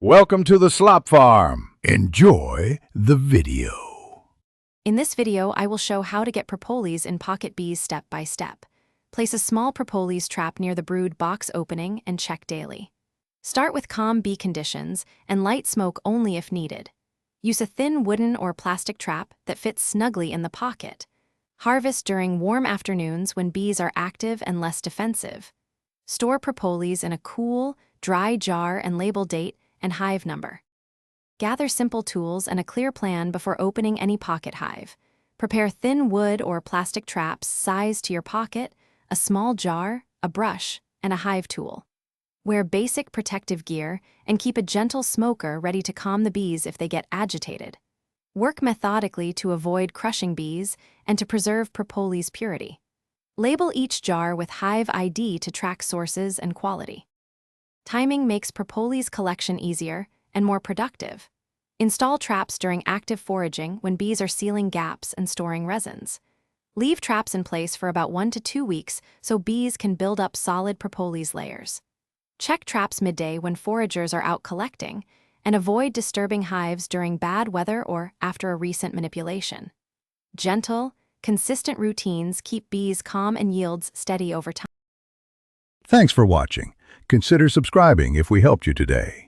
Welcome to the Slop Farm. Enjoy the video. In this video, I will show how to get propolis in pocket bees step by step. Place a small propolis trap near the brood box opening and check daily. Start with calm bee conditions and light smoke only if needed. Use a thin wooden or plastic trap that fits snugly in the pocket. Harvest during warm afternoons when bees are active and less defensive. Store propolis in a cool, dry jar and label date and hive number. Gather simple tools and a clear plan before opening any pocket hive. Prepare thin wood or plastic traps sized to your pocket, a small jar, a brush, and a hive tool. Wear basic protective gear and keep a gentle smoker ready to calm the bees if they get agitated. Work methodically to avoid crushing bees and to preserve propolis purity. Label each jar with hive ID to track sources and quality. Timing makes propolis collection easier and more productive. Install traps during active foraging when bees are sealing gaps and storing resins. Leave traps in place for about 1 to 2 weeks so bees can build up solid propolis layers. Check traps midday when foragers are out collecting, and avoid disturbing hives during bad weather or after a recent manipulation. Gentle, consistent routines keep bees calm and yields steady over time. Thanks for watching. Consider subscribing if we helped you today.